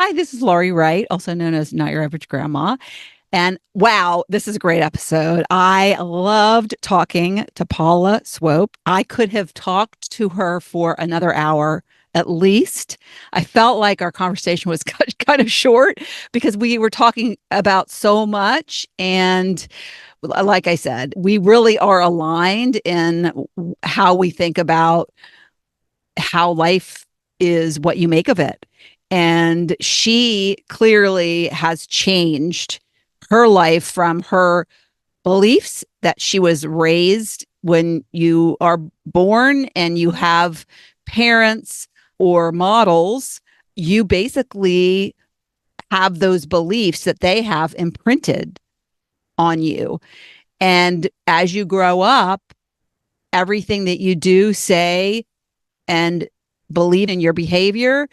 Hi, this is Laurie Wright, also known as Not Your Average Grandma. And wow, this is a great episode. I loved talking to Paula Swope. I could have talked to her for another hour at least. I felt like our conversation was kind of short because we were talking about so much. And like I said, we really are aligned in how we think about how life is what you make of it. And she clearly has changed her life from her beliefs that she was raised when you are born and you have parents or models. You basically have those beliefs that they have imprinted on you. And as you grow up, everything that you do, say, and believe in your behavior,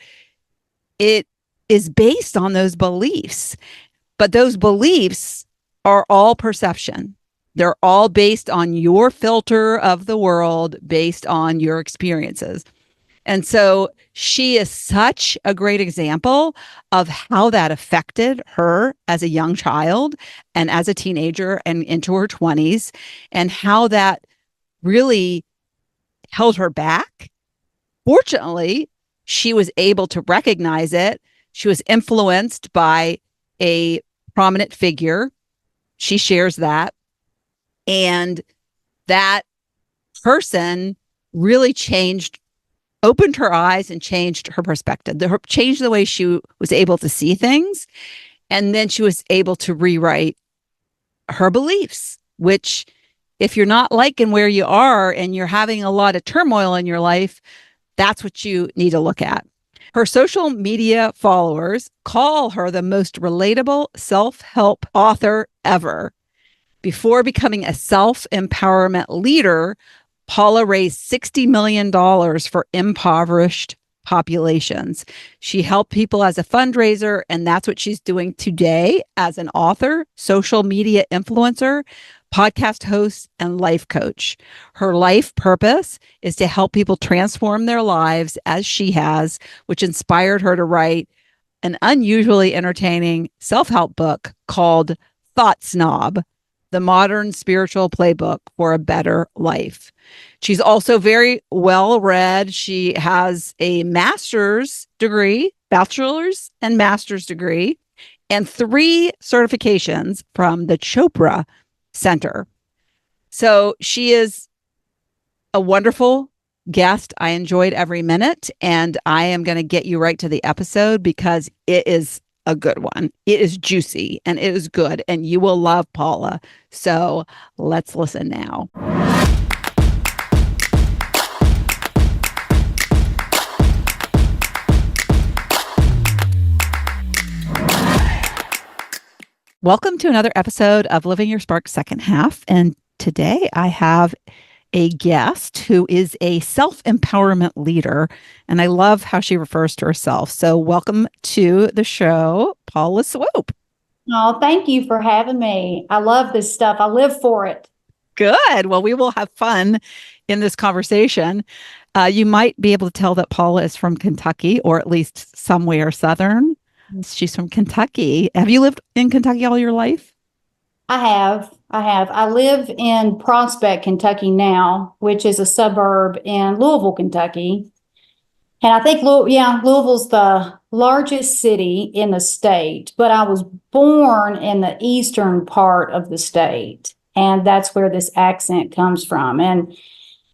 it is based on those beliefs. But those beliefs are all perception. They're all based on your filter of the world, based on your experiences. And so she is such a great example of how that affected her as a young child and as a teenager and into her 20s, and how that really held her back. Fortunately, she was able to recognize it. She was influenced by a prominent figure. She shares that. And that person really opened her eyes and changed her perspective, changed the way she was able to see things. And then she was able to rewrite her beliefs, which, if you're not liking where you are and you're having a lot of turmoil in your life, that's what you need to look at. Her social media followers call her the most relatable self-help author ever. Before becoming a self-empowerment leader, Paula raised $60 million for impoverished populations. She helped people as a fundraiser, and that's what she's doing today as an author, social media influencer, podcast host, and life coach. Her life purpose is to help people transform their lives as she has, which inspired her to write an unusually entertaining self-help book called Thought Snob: The Modern Spiritual Playbook for a Better Life. She's also very well read. She has a master's degree, bachelor's and master's degree, and 3 certifications from the Chopra Center. So she is a wonderful guest. I enjoyed every minute, and I am going to get you right to the episode because it is a good one. It is juicy and it is good, and you will love Paula. So let's listen now. Welcome to another episode of Living Your Spark Second Half. And today I have a guest who is a self-empowerment leader. And I love how she refers to herself. So welcome to the show, Paula Swope. Oh, thank you for having me. I love this stuff. I live for it. Good. Well, we will have fun in this conversation. You might be able to tell that Paula is from Kentucky, or at least somewhere southern. She's from Kentucky. Have you lived in Kentucky all your life? I have. I live in Prospect, Kentucky now, which is a suburb in Louisville, Kentucky. And I think, Louisville's the largest city in the state, but I was born in the eastern part of the state. And that's where this accent comes from. And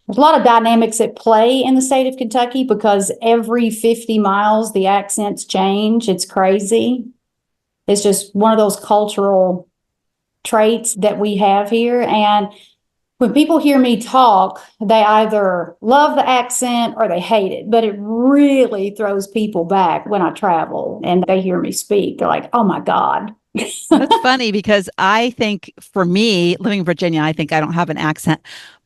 there's a lot of dynamics at play in the state of Kentucky because every 50 miles, the accents change. It's crazy. It's just one of those cultural traits that we have here. And when people hear me talk, they either love the accent or they hate it. But it really throws people back when I travel and they hear me speak. They're like, oh, my God. That's funny because I think for me, living in Virginia, I think I don't have an accent.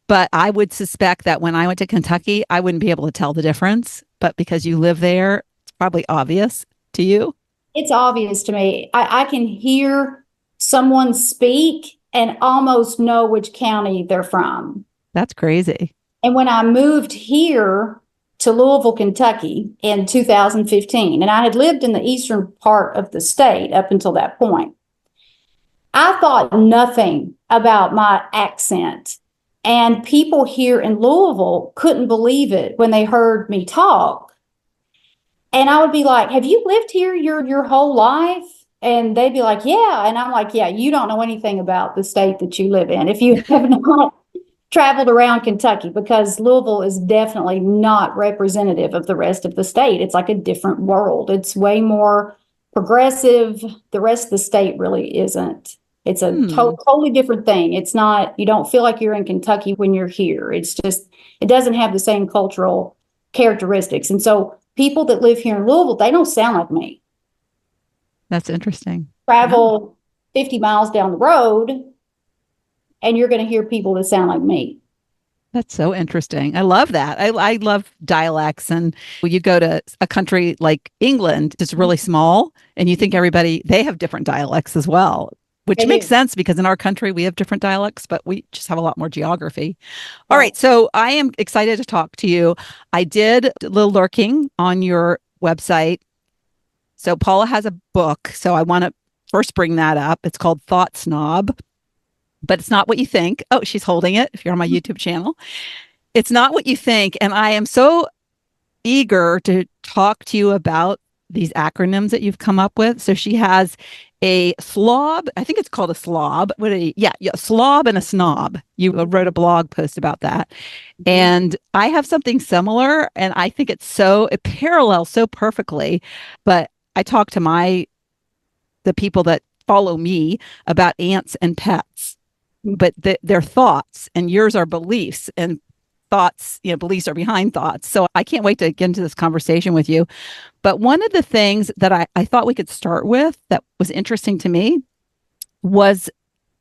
But I would suspect that when I went to Kentucky, I wouldn't be able to tell the difference. But because you live there, it's probably obvious to you. It's obvious to me. I can hear someone speak and almost know which county they're from. That's crazy. And when I moved here, to Louisville, Kentucky in 2015, and I had lived in the eastern part of the state up until that point. I thought nothing about my accent, and people here in Louisville couldn't believe it when they heard me talk. And I would be like, "Have you lived here your whole life?" And they'd be like, "Yeah." And I'm like, "Yeah, you don't know anything about the state that you live in if you have not traveled around Kentucky, because Louisville is definitely not representative of the rest of the state. It's like a different world. It's way more progressive. The rest of the state really isn't. It's a totally different thing. It's not, you don't feel like you're in Kentucky when you're here. It's just, it doesn't have the same cultural characteristics. And so people that live here in Louisville, they don't sound like me. That's interesting. Travel 50 miles down the road, and you're going to hear people that sound like me. That's so interesting. I love that. I love dialects. And when you go to a country like England, it's really small, and you think everybody, they have different dialects as well, which makes sense because in our country, we have different dialects, but we just have a lot more geography. All right. So I am excited to talk to you. I did a little lurking on your website. So Paula has a book. So I want to first bring that up. It's called Thought Snob, but it's not what you think. Oh, she's holding it. If you're on my YouTube channel, it's not what you think. And I am so eager to talk to you about these acronyms that you've come up with. So she has a SLOB. I think it's called a SLOB. Yeah, SLOB and a SNOB. You wrote a blog post about that. And I have something similar, and I think it parallels so perfectly. But I talk to the people that follow me about ants and pets, but their thoughts, and yours are beliefs, and thoughts, beliefs are behind thoughts. So I can't wait to get into this conversation with you. But one of the things that I thought we could start with that was interesting to me was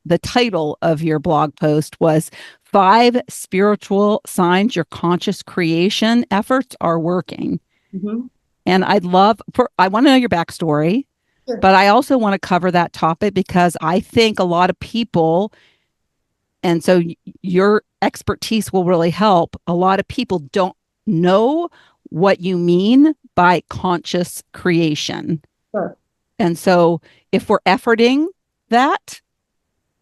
the title of your blog post was 5 Spiritual Signs Your Conscious Creation Efforts Are Working. Mm-hmm. And I want to know your backstory, sure, but I also want to cover that topic because I think a lot of people, and so your expertise will really help. A lot of people don't know what you mean by conscious creation. Sure. And so if we're efforting that,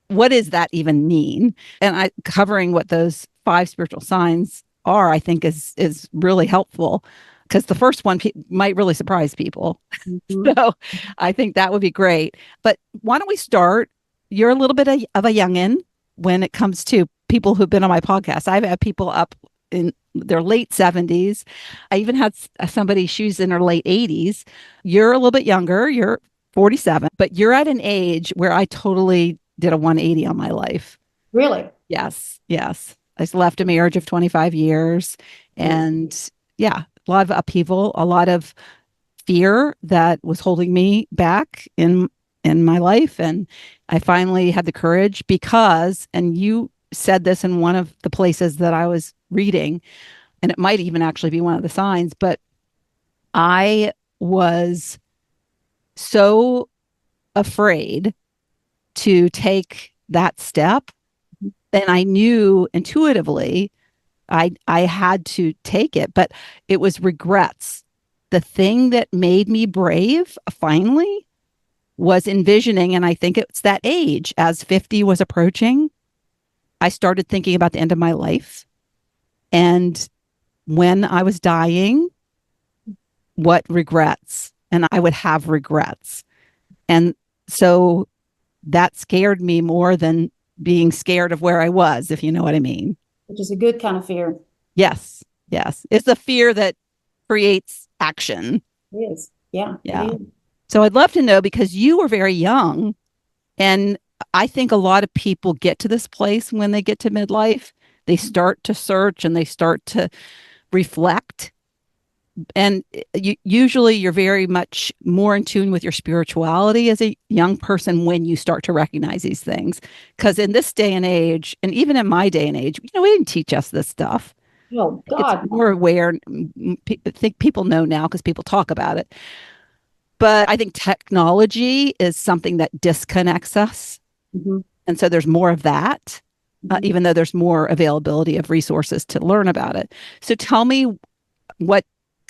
what does that even mean? And covering what those 5 spiritual signs are, I think is really helpful, because the first one might really surprise people. Mm-hmm. So I think that would be great. But why don't we start? You're a little bit of a youngin' when it comes to people who've been on my podcast. I've had people up in their late 70s. I even had somebody, she's in her late 80s. You're a little bit younger. You're 47, but you're at an age where I totally did a 180 on my life. Really? Yes. I left a marriage of 25 years, and a lot of upheaval, a lot of fear that was holding me back in my life. And I finally had the courage because, and you said this in one of the places that I was reading, and it might even actually be one of the signs, but I was so afraid to take that step. And I knew intuitively I had to take it, but it was regrets. The thing that made me brave finally was envisioning, and I think it's that age, as 50 was approaching, I started thinking about the end of my life. And when I was dying, what regrets? And I would have regrets. And so that scared me more than being scared of where I was, if you know what I mean. Which is a good kind of fear. Yes. It's the fear that creates action. It is. Yeah. It is. So I'd love to know, because you were very young, and I think a lot of people get to this place when they get to midlife. They start to search and they start to reflect. And usually you're very much more in tune with your spirituality as a young person when you start to recognize these things. Because in this day and age, and even in my day and age, we didn't teach us this stuff. Oh, God. It's more aware. I think people know now because people talk about it. But I think technology is something that disconnects us. Mm-hmm. And so there's more of that, even though there's more availability of resources to learn about it. So tell me, what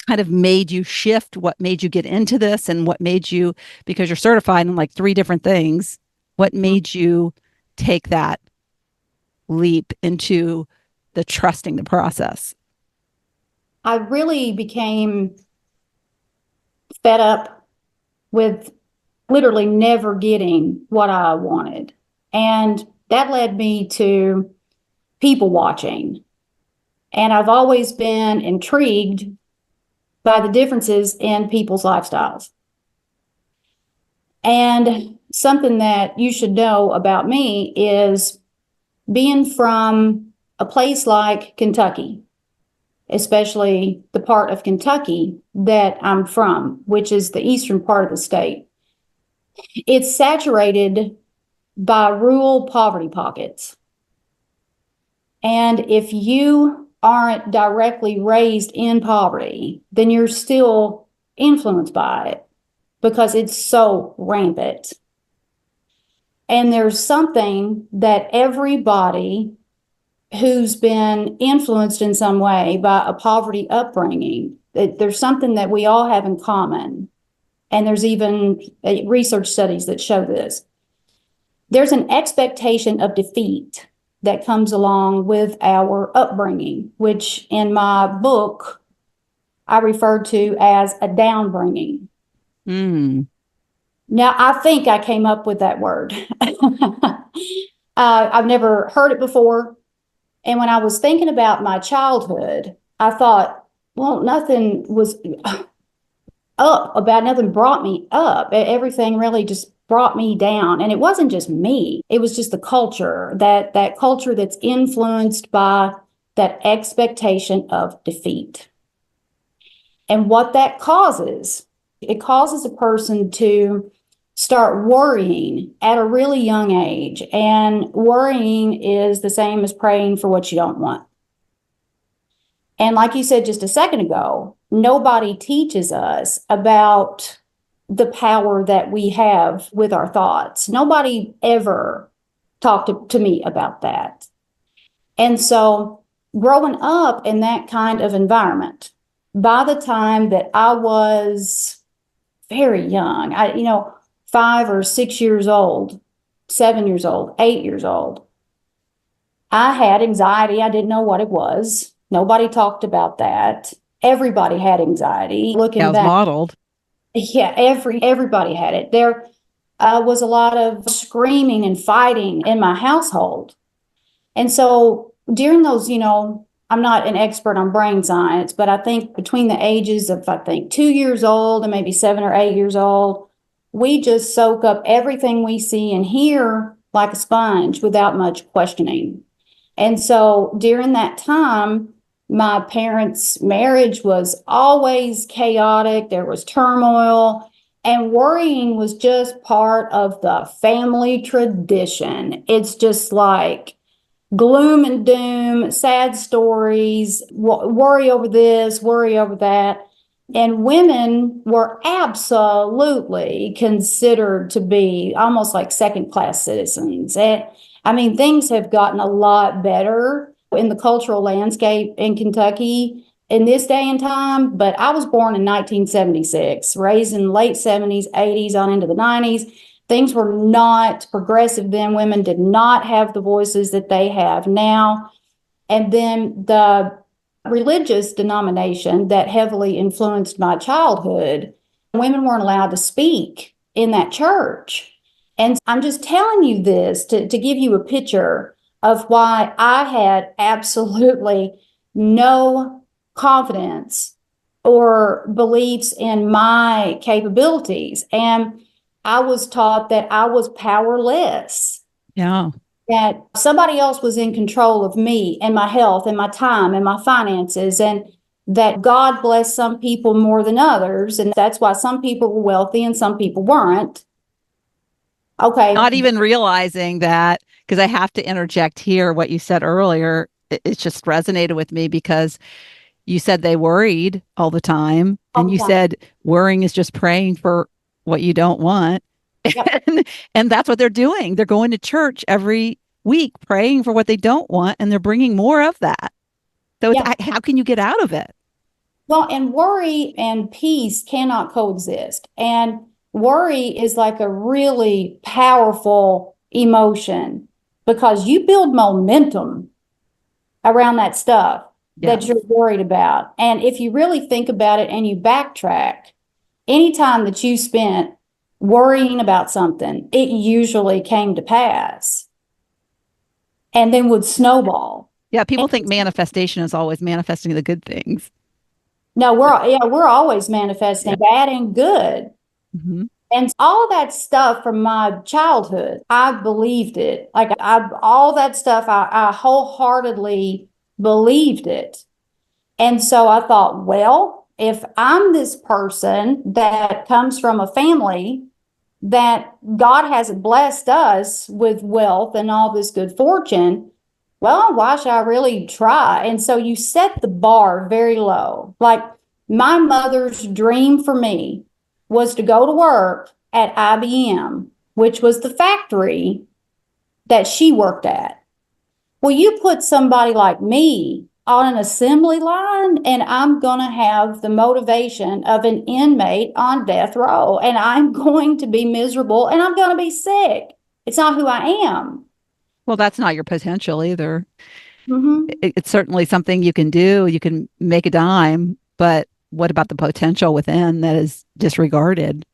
kind of made you shift, what made you get into this, and what made you, because you're certified in like three different things, what made you take that leap into the trusting the process? I really became fed up with literally never getting what I wanted. And that led me to people watching. And I've always been intrigued by the differences in people's lifestyles. And something that you should know about me is being from a place like Kentucky, especially the part of Kentucky that I'm from, which is the eastern part of the state. It's saturated by rural poverty pockets. And if you aren't directly raised in poverty, then you're still influenced by it because it's so rampant. And there's something that everybody who's been influenced in some way by a poverty upbringing, there's something that we all have in common. And there's even research studies that show this. There's an expectation of defeat that comes along with our upbringing, which in my book, I refer to as a downbringing. Mm. Now, I think I came up with that word. I've never heard it before. And when I was thinking about my childhood, I thought, well, nothing was nothing brought me up. Everything really just brought me down. And it wasn't just me. It was just the culture, that culture that's influenced by that expectation of defeat. And what that causes, it causes a person to start worrying at a really young age. And worrying is the same as praying for what you don't want. And like you said just a second ago, nobody teaches us about the power that we have with our thoughts. Nobody ever talked to me about that. And so growing up in that kind of environment, by the time that I was very young, 5 or 6 years old, 7 years old, 8 years old, I had anxiety. I didn't know what it was. Nobody talked about that. Everybody had anxiety. Yeah, Looking it was back, modeled. yeah, everybody had it. There was a lot of screaming and fighting in my household. And so during those, I'm not an expert on brain science, but I think between the ages of, 2 years old and maybe 7 or 8 years old, we just soak up everything we see and hear like a sponge without much questioning. And so during that time, my parents' marriage was always chaotic. There was turmoil, and worrying was just part of the family tradition. It's just like gloom and doom, sad stories, worry over this, worry over that. And women were absolutely considered to be almost like second-class citizens. And I mean, things have gotten a lot better in the cultural landscape in Kentucky in this day and time, but I was born in 1976, raised in the late 70s, 80s, on into the 90s. Things were not progressive then. Women did not have the voices that they have now. And then the religious denomination that heavily influenced my childhood, women weren't allowed to speak in that church. And I'm just telling you this to give you a picture of why I had absolutely no confidence or beliefs in my capabilities. And I was taught that I was powerless. Yeah. That somebody else was in control of me and my health and my time and my finances, and that God blessed some people more than others. And that's why some people were wealthy and some people weren't. Okay. Not even realizing that, because I have to interject here what you said earlier. It just resonated with me because you said they worried all the time. And you said worrying is just praying for what you don't want. Yep. And that's what they're doing. They're going to church every week praying for what they don't want, and they're bringing more of that. So it's, Yep. how can you get out of it? Well, and worry and peace cannot coexist. And worry is like a really powerful emotion because you build momentum around that stuff that you're Yes. worried about. And if you really think about it and you backtrack, any time that you spent worrying about something, it usually came to pass and then would snowball. Yeah, people And think manifestation is always manifesting the good things. no, we're always manifesting Yeah. bad and good. Hmm. And all that stuff from my childhood, I believed it. Like all that stuff, I wholeheartedly believed it. And so I thought, well, if I'm this person that comes from a family that God has blessed us with wealth and all this good fortune, well, why should I really try? And so you set the bar very low. Like my mother's dream for me was to go to work at IBM, which was the factory that she worked at. Well, you put somebody like me on an assembly line, and I'm going to have the motivation of an inmate on death row, and I'm going to be miserable and I'm going to be sick. It's not who I am. Well, that's not your potential either. Mm-hmm. It's certainly something you can do. You can make a dime, but what about the potential within that is disregarded?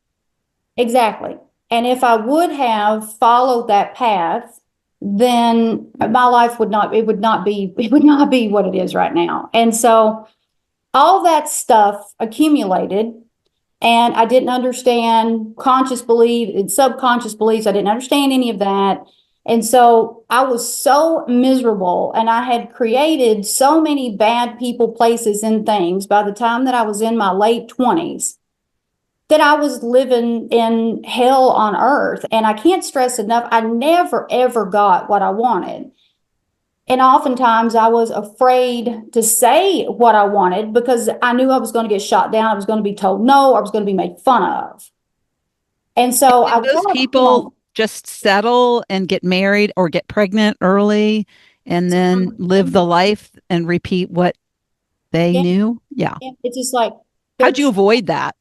Exactly. And if I would have followed that path, then my life it would not be what it is right now. And so all that stuff accumulated and I didn't understand conscious belief and subconscious beliefs. I didn't understand any of that. And so I was so miserable and I had created so many bad people, places, and things by the time that I was in my late 20s that I was living in hell on earth. And I can't stress enough, I never, ever got what I wanted. And oftentimes I was afraid to say what I wanted because I knew I was going to get shot down. I was going to be told no, I was going to be made fun of. And so I Did those was, people just settle and get married or get pregnant early and then live the life and repeat what they yeah, knew? Yeah. it's just like they're How'd you avoid that?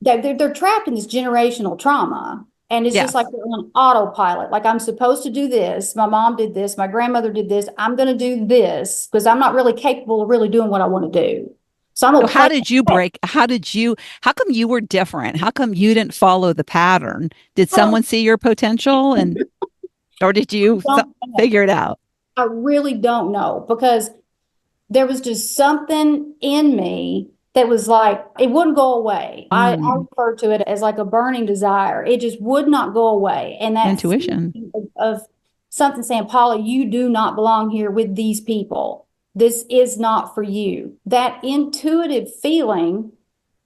they're trapped in this generational trauma. And it's just like Yes. they're on autopilot. Like I'm supposed to do this. My mom did this. My grandmother did this. I'm going to do this because I'm not really capable of really doing what I want to do. So I'm So going to how play. did you break? How come you were different? How come you didn't follow the pattern? Did Oh, someone see your potential or did you don't figure it out? I really don't know because there was just something in me that was like, it wouldn't go away. I Mm, refer to it as like a burning desire. It just would not go away. And that intuition. feeling of something saying, Paula, you do not belong here with these people. This is not for you. That intuitive feeling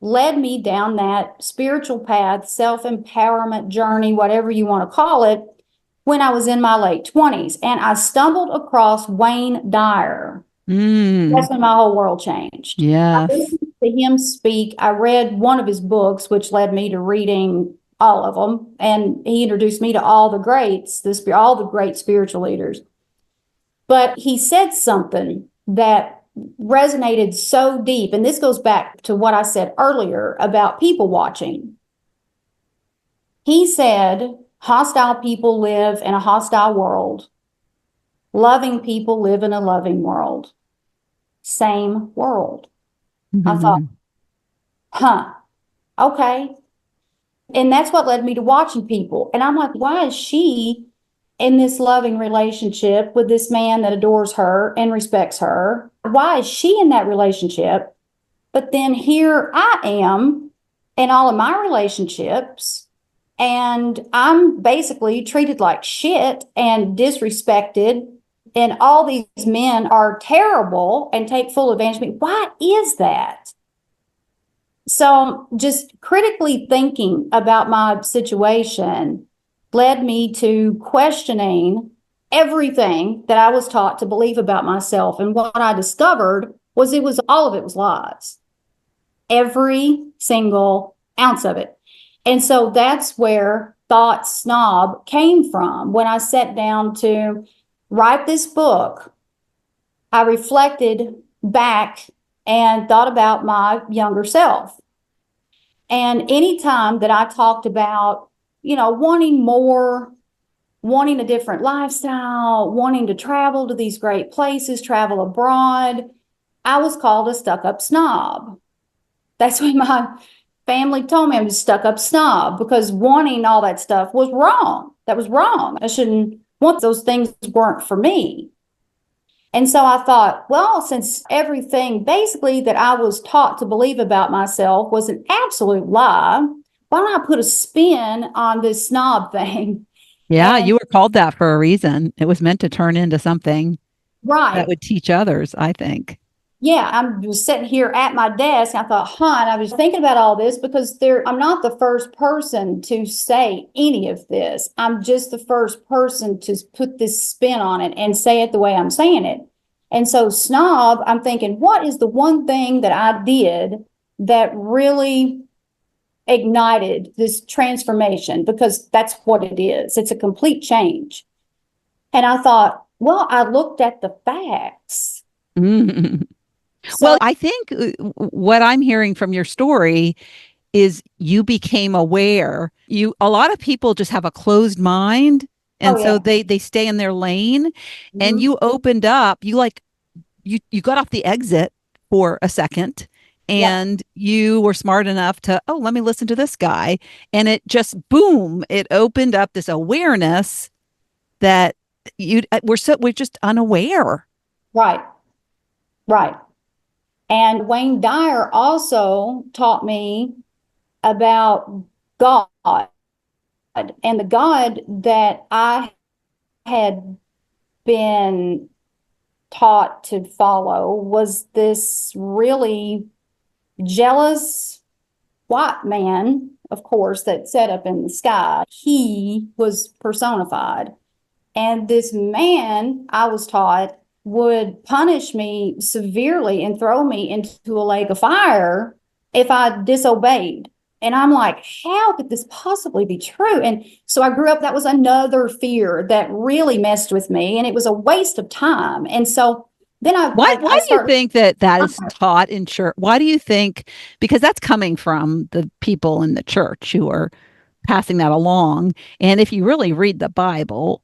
led me down that spiritual path, self empowerment journey, whatever you want to call it, when I was in my late 20s. And I stumbled across Wayne Dyer. Mm, That's when my whole world changed. I yes. listened to him speak. I read one of his books, which led me to reading all of them. And he introduced me to all the greats, all the great spiritual leaders. But he said something that resonated so deep. And this goes back to what I said earlier about people watching. He said, hostile people live in a hostile world. Loving people live in a loving world. Same world. I thought, huh, okay. And that's what led me to watching people. And I'm like, why is she in this loving relationship with this man that adores her and respects her? Why is she in that relationship? But then here I am in all of my relationships, and I'm basically treated like shit and disrespected. And all these men are terrible and take full advantage of me. Why is that? So just critically thinking about my situation led me to questioning everything that I was taught to believe about myself. And what I discovered was it was all of it was lies. Every single ounce of it. And so that's where thought snob came from. When I sat down to write this book, I reflected back and thought about my younger self. And anytime that I talked about, wanting more, wanting a different lifestyle, wanting to travel to these great places, travel abroad, I was called a stuck up snob. That's what my family told me. I'm a stuck up snob because wanting all that stuff was wrong. That was wrong. I shouldn't want those things, weren't for me. And so I thought, well, since everything basically that I was taught to believe about myself was an absolute lie, why don't I put a spin on this snob thing? Yeah, And you were called that for a reason. It was meant to turn into something that right. would teach others, I think. Yeah, I'm just sitting here at my desk. And I thought, and I was thinking about all this because I'm not the first person to say any of this. I'm just the first person to put this spin on it and say it the way I'm saying it. And so snob, I'm thinking, what is the one thing that I did that really ignited this transformation? Because that's what it is. It's a complete change. And I thought, well, I looked at the facts. Well, So, I think what I'm hearing from your story is you became aware. A lot of people just have a closed mind, oh and so yeah. they stay in their lane, and Mhm. you opened up. You got off the exit for a second, Yep. and you were smart enough to, oh, let me listen to this guy, and it just boom, it opened up this awareness that we're just unaware. Right. Right. And Wayne Dyer also taught me about God. And the God that I had been taught to follow was this really jealous white man, of course, that sat up in the sky. He was personified. And this man, I was taught, would punish me severely and throw me into a lake of fire if I disobeyed. And I'm like, how could this possibly be true? And so I grew up, that was another fear that really messed with me, and it was a waste of time. And so then Why I do you started, think that is taught in church? Why do you think? Because that's coming from the people in the church who are passing that along. And if you really read the Bible,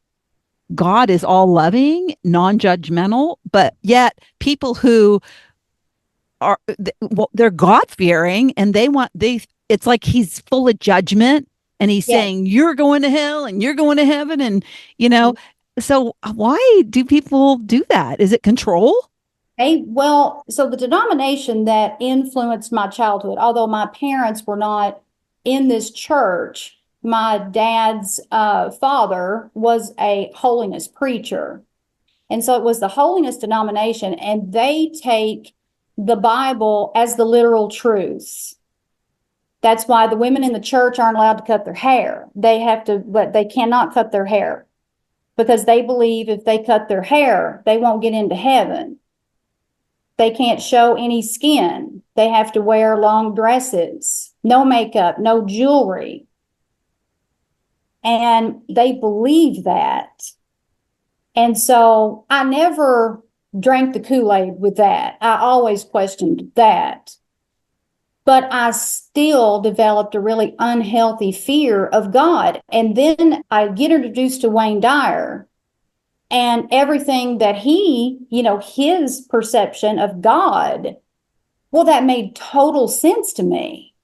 God is all loving, non-judgmental, but yet people who are well, they're God fearing and they it's like he's full of judgment and he's yes. saying you're going to hell and you're going to heaven and you know so why do people do that? Is it control? Well, so the denomination that influenced my childhood, although my parents were not in this church, my dad's father was a holiness preacher. And so it was the holiness denomination, and they take the Bible as the literal truths. That's why the women in the church aren't allowed to cut their hair. But they cannot cut their hair because they believe if they cut their hair, they won't get into heaven. They can't show any skin. They have to wear long dresses, no makeup, no jewelry. And they believe that. And so I never drank the Kool-Aid with that. I always questioned that. But I still developed a really unhealthy fear of God. And then I get introduced to Wayne Dyer and everything that his perception of God. Well, that made total sense to me.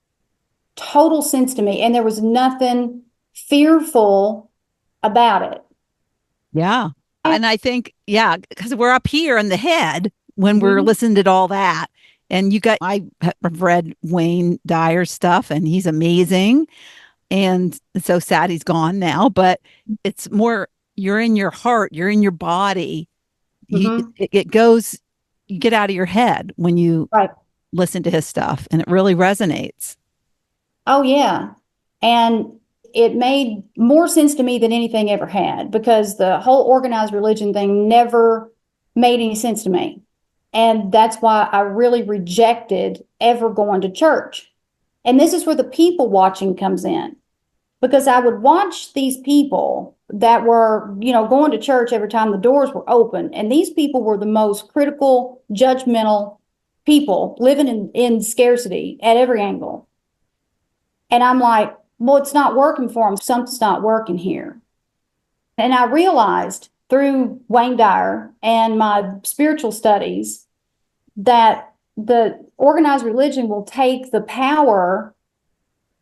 Total sense to me. And there was nothing fearful about it. Yeah. And I think, yeah, because we're up here in the head when we're Mhm. listening to all that. And I have read Wayne Dyer's stuff and he's amazing. And it's so sad he's gone now, but it's more, you're in your heart, you're in your body. Mhm. It goes, you get out of your head when you Right. listen to his stuff and it really resonates. Oh, yeah. And it made more sense to me than anything ever had because the whole organized religion thing never made any sense to me. And that's why I really rejected ever going to church. And this is where the people watching comes in because I would watch these people that were, going to church every time the doors were open. And these people were the most critical, judgmental people living in scarcity at every angle. And I'm like, well, it's not working for them. Something's not working here. And I realized through Wayne Dyer and my spiritual studies that the organized religion will take the power,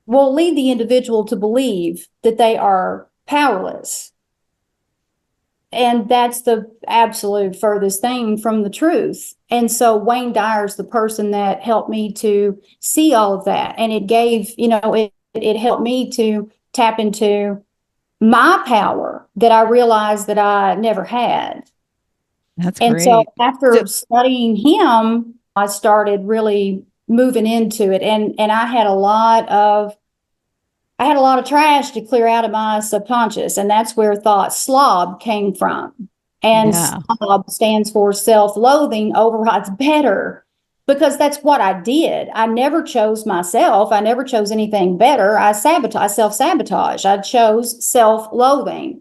will lead the individual to believe that they are powerless. And that's the absolute furthest thing from the truth. And so Wayne Dyer's the person that helped me to see all of that. And it gave, it helped me to tap into my power that I realized that I never had. That's And so great. So after studying him, I started really moving into it. And I had a lot of trash to clear out of my subconscious, and that's where thought SLOB came from. And yeah, SLOB stands for self-loathing overrides better, because that's what I did. I never chose myself. I never chose anything better. I self-sabotage. I chose self-loathing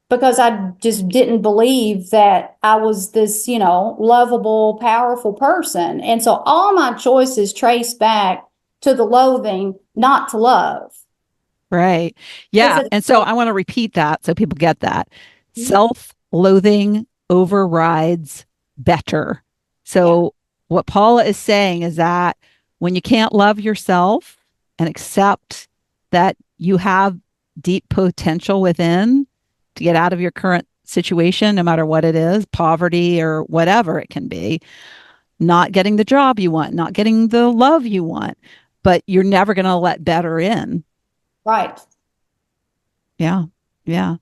because I just didn't believe that I was this, lovable, powerful person. And so all my choices trace back to the loathing, not to love. right. Because Yeah. it's And so so, I want to repeat that so people get that. Self-loathing overrides better. yeah, So what Paula is saying is that when you can't love yourself and accept that you have deep potential within to get out of your current situation, no matter what it is, poverty or whatever it can be, not getting the job you want, not getting the love you want, but you're never going to let better in. right. Yeah. Yeah.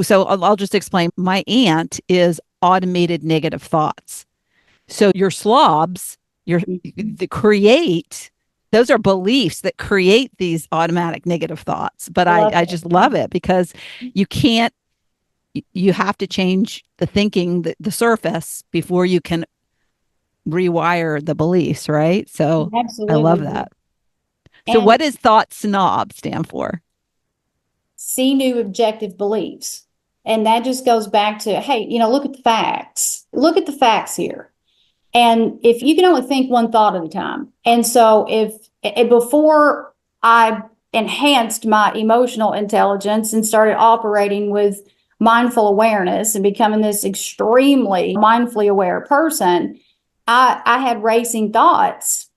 So I'll just explain. My aunt is automated negative thoughts. So your slobs, your Mhm. the create, those are beliefs that create these automatic negative thoughts. But I I, love I it. just love it because you can't, you have to change the thinking, the surface before you can rewire the beliefs, right? So I love Absolutely. that. So what And does thought snob stand for? see new objective beliefs. And that just goes back to, hey, look at the facts. Look at the facts here. And if you can only think one thought at a time. And so if before I enhanced my emotional intelligence and started operating with mindful awareness and becoming this extremely mindfully aware person, I had racing thoughts.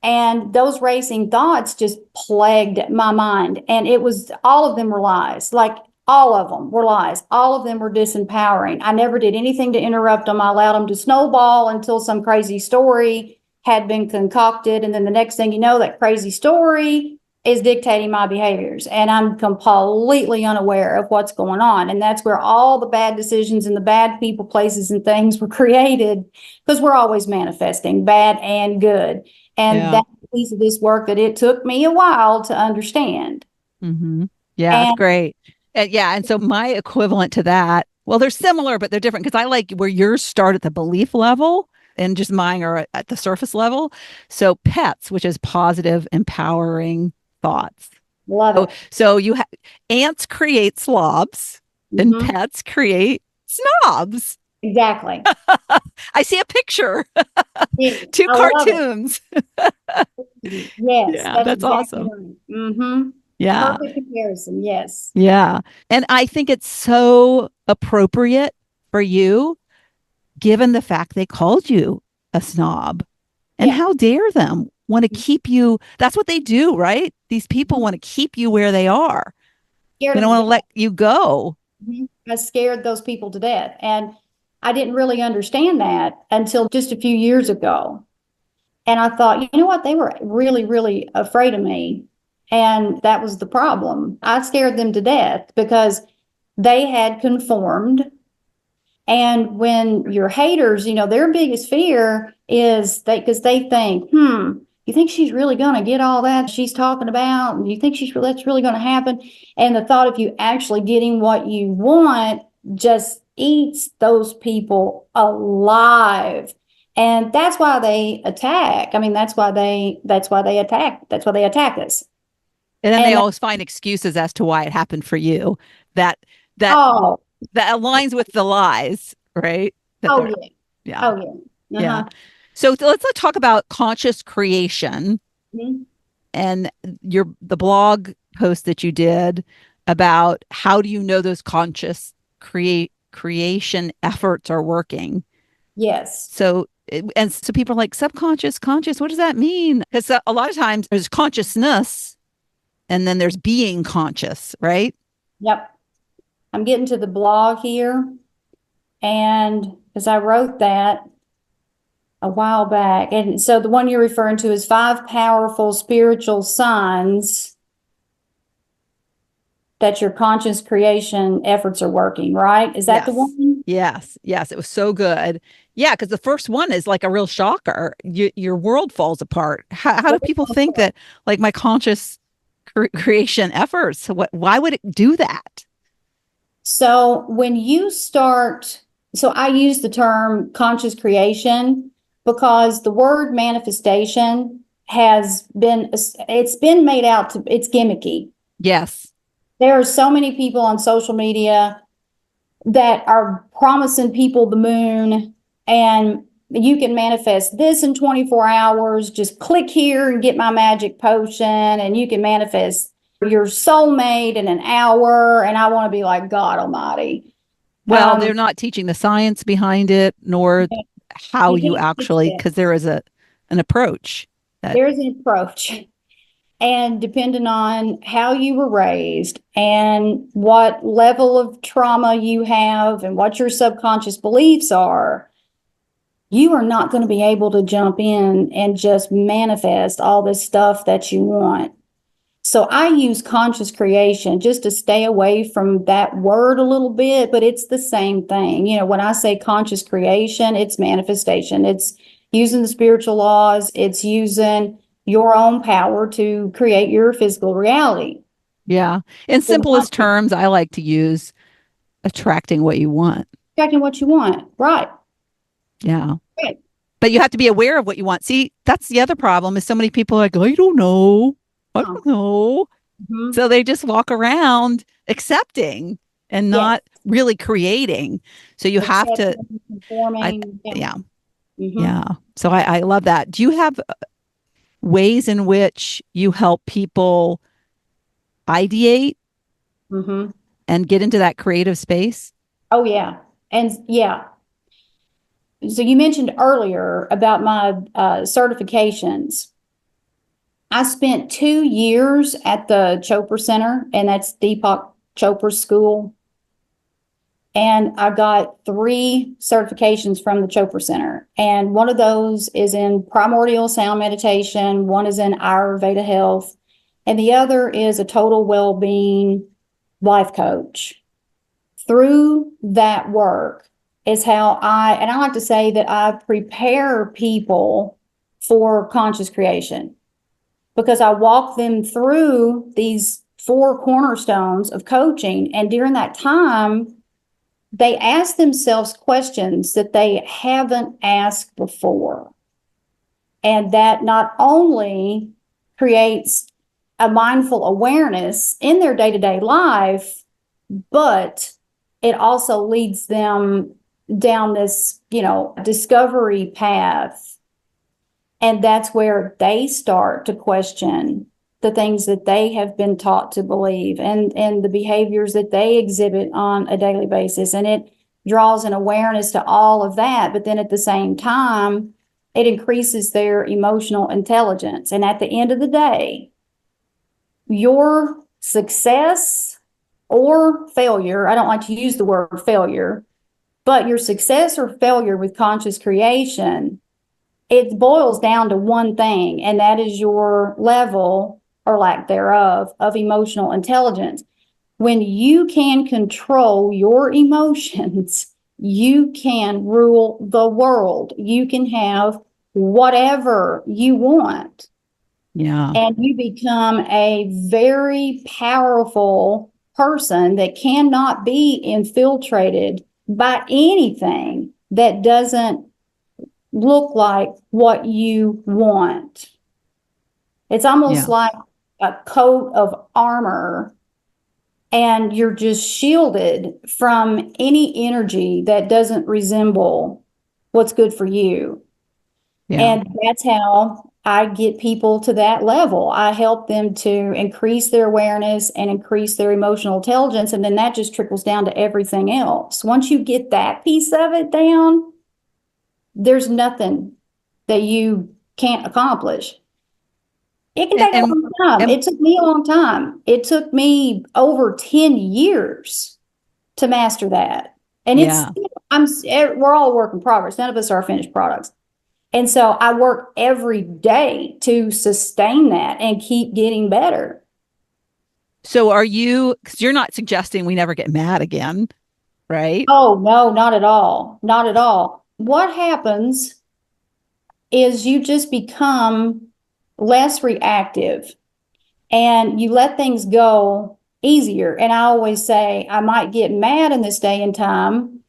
And those racing thoughts just plagued my mind. And it was, all of them were lies. Like all of them were lies. All of them were disempowering. I never did anything to interrupt them. I allowed them to snowball until some crazy story had been concocted. And then the next thing you know, that crazy story is dictating my behaviors. And I'm completely unaware of what's going on. And that's where all the bad decisions and the bad people, places, and things were created, because we're always manifesting bad and good. And Yeah. that's a piece of this work that it took me a while to understand. Mm-hmm. Yeah, it's And great. And yeah, and so my equivalent to that, well, they're similar, but they're different because I like where yours start at the belief level and just mine are at the surface level. So pets, which is positive, empowering thoughts. love So, it. so you have ants create slobs and Hmm. pets create snobs. Exactly. I see a picture, Yeah, two I love it. cartoons. Yes, Yeah, that's that's exactly awesome. right. Hmm. Yeah. Perfect comparison. Yes. Yeah. And I think it's so appropriate for you, given the fact they called you a snob. And Yeah. how dare them want to keep you? That's what they do, right? These people Mhm. want to keep you where they are. Scared They them don't to want to death. let you go. I scared those people to death. And I didn't really understand that until just a few years ago. And I thought, you know what? They were really, really afraid of me. And that was the problem. I scared them to death because they had conformed. And when your haters, their biggest fear is because they think, you think she's really going to get all that she's talking about? And you think that's really going to happen? And the thought of you actually getting what you want just eats those people alive. And that's why they attack. I mean, that's why they attack. That's why they attack us. And then they And always find excuses as to why it happened for you. That that oh, that aligns with the lies, right? That oh they're yeah. yeah. Oh yeah. Yeah. Uh-huh. So let's talk about conscious creation Mhm. and the blog post that you did about how do you know those conscious creation efforts are working. Yes. So and so people are like subconscious, conscious. What does that mean? Because a lot of times there's consciousness, and then there's being conscious, right? Yep. I'm getting to the blog here. And as I wrote that a while back, and so the one you're referring to is five powerful spiritual signs that your conscious creation efforts are working, right? Is that the Yes. one? Yes. Yes. It was so good. Yeah, because the first one is like a real shocker. Your world falls apart. How do people think that like my conscious creation efforts? Why would it do that? So when you start, so I use the term conscious creation because the word manifestation it's been made out to, it's gimmicky. Yes. There are so many people on social media that are promising people the moon and you can manifest this in 24 hours. Just click here and get my magic potion, and you can manifest your soulmate in an hour. And I want to be like, God Almighty. Well, they're not teaching the science behind it, nor how You you can't teach actually, that. because there is an approach that, There's an approach. And depending on how you were raised and what level of trauma you have and what your subconscious beliefs are, you are not going to be able to jump in and just manifest all this stuff that you want. So I use conscious creation just to stay away from that word a little bit, but it's the same thing. You know, when I say conscious creation, it's manifestation. It's using the spiritual laws, it's using your own power to create your physical reality. yeah. In simplest terms, I like to use attracting what you want. Attracting what you want. Right. Yeah. Right. But you have to be aware of what you want. See, that's the other problem is so many people are like, I don't know. I Oh. don't know. Mm-hmm. So they just walk around accepting and Yes. not really creating. So you have to, Accepting, I, conforming. Yeah. yeah, Mm-hmm. yeah. So I love that. Do you have ways in which you help people ideate Mm-hmm. and get into that creative space? Oh, yeah. And yeah. So you mentioned earlier about my certifications. I spent 2 years at the Chopra Center, and that's Deepak Chopra's school. And I got 3 certifications from the Chopra Center. And one of those is in primordial sound meditation, one is in Ayurveda health, and the other is a total well-being life coach. Through that work is how and I like to say that I prepare people for conscious creation because I walk them through these 4 cornerstones of coaching. And during that time, they ask themselves questions that they haven't asked before. And that not only creates a mindful awareness in their day-to-day life, but it also leads them down this, discovery path. And that's where they start to question the things that they have been taught to believe and the behaviors that they exhibit on a daily basis. And it draws an awareness to all of that. But then at the same time, it increases their emotional intelligence. And at the end of the day, your success or failure, I don't like to use the word failure, but your success or failure with conscious creation, it boils down to one thing, and that is your level or lack thereof of emotional intelligence. When you can control your emotions, you can rule the world. You can have whatever you want. Yeah. And you become a very powerful person that cannot be infiltrated by anything that doesn't look like what you want. It's almost Yeah. like a coat of armor, and you're just shielded from any energy that doesn't resemble what's good for you. Yeah. And that's how I get people to that level. I help them to increase their awareness and increase their emotional intelligence. And then that just trickles down to everything else. Once you get that piece of it down, there's nothing that you can't accomplish. It can And, take a and, long time. and It took me a long time. It took me over 10 years to master that. And yeah. we're all a work in progress. None of us are finished products. And so I work every day to sustain that and keep getting better. So are you, because you're not suggesting we never get mad again, right? Oh, no, not at all. Not at all. What happens is you just become less reactive and you let things go easier. And I always say I might get mad in this day and time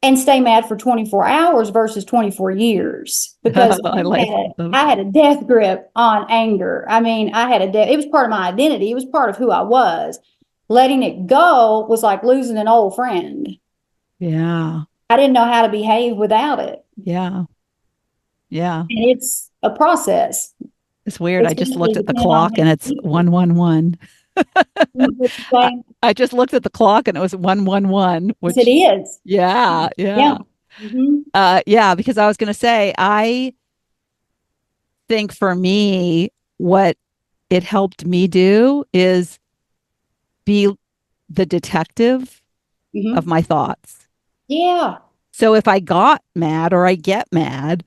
and stay mad for 24 hours versus 24 years because I like them. I had a death grip on anger. I mean, it was part of my identity. It was part of who I was. Letting it go was like losing an old friend. Yeah. I didn't know how to behave without it. Yeah. Yeah. And it's a process. It's weird. It's I just going looked to at the depend on clock and it's how 111. you I, say. I just looked at the clock and it was 111, Yes, it which is. yeah, Yeah. yeah. Mm-hmm. Yeah, because I was going to say, I think for me, what it helped me do is be the detective of Mm-hmm. my thoughts. Yeah. So if I got mad or I get mad,